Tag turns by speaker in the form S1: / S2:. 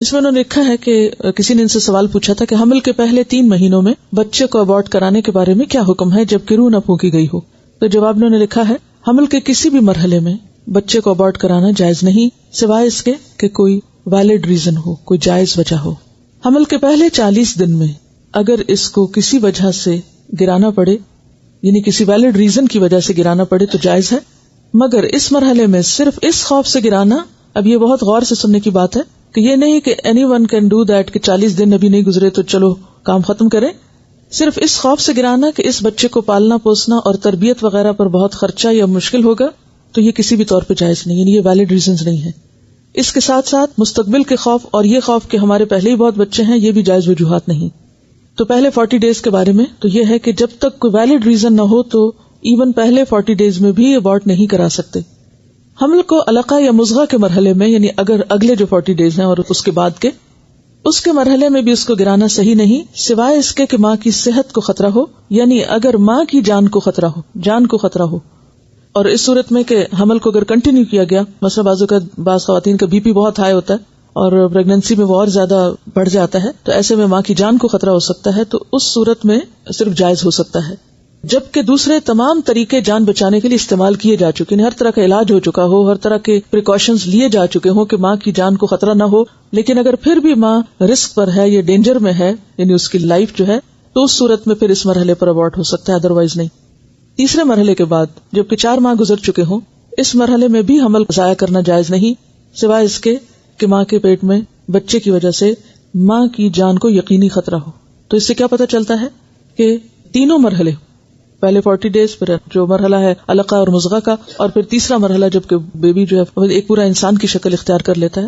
S1: اس میں انہوں نے لکھا ہے کہ کسی نے ان سے سوال پوچھا تھا کہ حمل کے پہلے 3 مہینوں میں بچے کو ابورٹ کرانے کے بارے میں کیا حکم ہے جبکہ روح نہ پھونکی گئی ہو. تو جواب انہوں نے لکھا ہے حمل کے کسی بھی مرحلے میں بچے کو ابورٹ کرانا جائز نہیں سوائے اس کے کہ کوئی ویلڈ ریزن ہو، کوئی جائز وجہ ہو. حمل کے پہلے 40 دن میں اگر اس کو کسی وجہ سے گرانا پڑے، یعنی کسی ویلڈ ریزن کی وجہ سے گرانا پڑے تو جائز ہے، مگر اس مرحلے میں صرف اس خوف سے گرانا، اب یہ بہت غور سے سننے کی بات ہے کہ یہ نہیں کہ any one can do that کہ 40 دن ابھی نہیں گزرے تو چلو کام ختم کریں. صرف اس خوف سے گرانا کہ اس بچے کو پالنا پوسنا اور تربیت وغیرہ پر بہت خرچہ یا مشکل ہوگا تو یہ کسی بھی طور پہ جائز نہیں، یعنی یہ ویلڈ ریزنز نہیں ہے. اس کے ساتھ ساتھ مستقبل کے خوف اور یہ خوف کہ ہمارے پہلے ہی بہت بچے ہیں، یہ بھی جائز وجوہات نہیں. تو پہلے 40 ڈیز کے بارے میں تو یہ ہے کہ جب تک کوئی ویلڈ ریزن نہ ہو تو ایون پہلے 40 ڈیز میں بھی ابورٹ نہیں کرا سکتے. حمل کو علقہ یا مضغہ کے مرحلے میں، یعنی اگر اگلے جو 40 ڈیز ہیں اور اس کے بعد کے، اس کے مرحلے میں بھی اس کو گرانا صحیح نہیں سوائے اس کے کہ ماں کی صحت کو خطرہ ہو، یعنی اگر ماں کی جان کو خطرہ ہو. اور اس صورت میں کہ حمل کو اگر کنٹینیو کیا گیا، مثلا بعض خواتین کا BP بہت ہائی ہوتا ہے اور پریگنینسی میں وہ اور زیادہ بڑھ جاتا ہے، تو ایسے میں ماں کی جان کو خطرہ ہو سکتا ہے، تو اس صورت میں صرف جائز ہو سکتا ہے. جبکہ دوسرے تمام طریقے جان بچانے کے لیے استعمال کیے جا چکے ہیں، ہر طرح کا علاج ہو چکا ہو، ہر طرح کے پریکاشنز لیے جا چکے ہوں کہ ماں کی جان کو خطرہ نہ ہو، لیکن اگر پھر بھی ماں رسک پر ہے یا ڈینجر میں ہے، یعنی اس کی لائف جو ہے، تو اس صورت میں پھر اس مرحلے پر ابورٹ ہو سکتا ہے، ادروائز نہیں. تیسرے مرحلے کے بعد جبکہ 4 ماہ گزر چکے ہوں، اس مرحلے میں بھی حمل ضائع کرنا جائز نہیں سوائے اس کے کہ ماں کے پیٹ میں بچے کی وجہ سے ماں کی جان کو یقینی خطرہ ہو. تو اس سے کیا پتہ چلتا ہے کہ تینوں مرحلے، پہلے 40 ڈیز، پھر جو مرحلہ ہے علقہ اور مضغہ کا، اور پھر تیسرا مرحلہ جب کہ بیبی جو ہے ایک پورا انسان کی شکل اختیار کر لیتا ہے،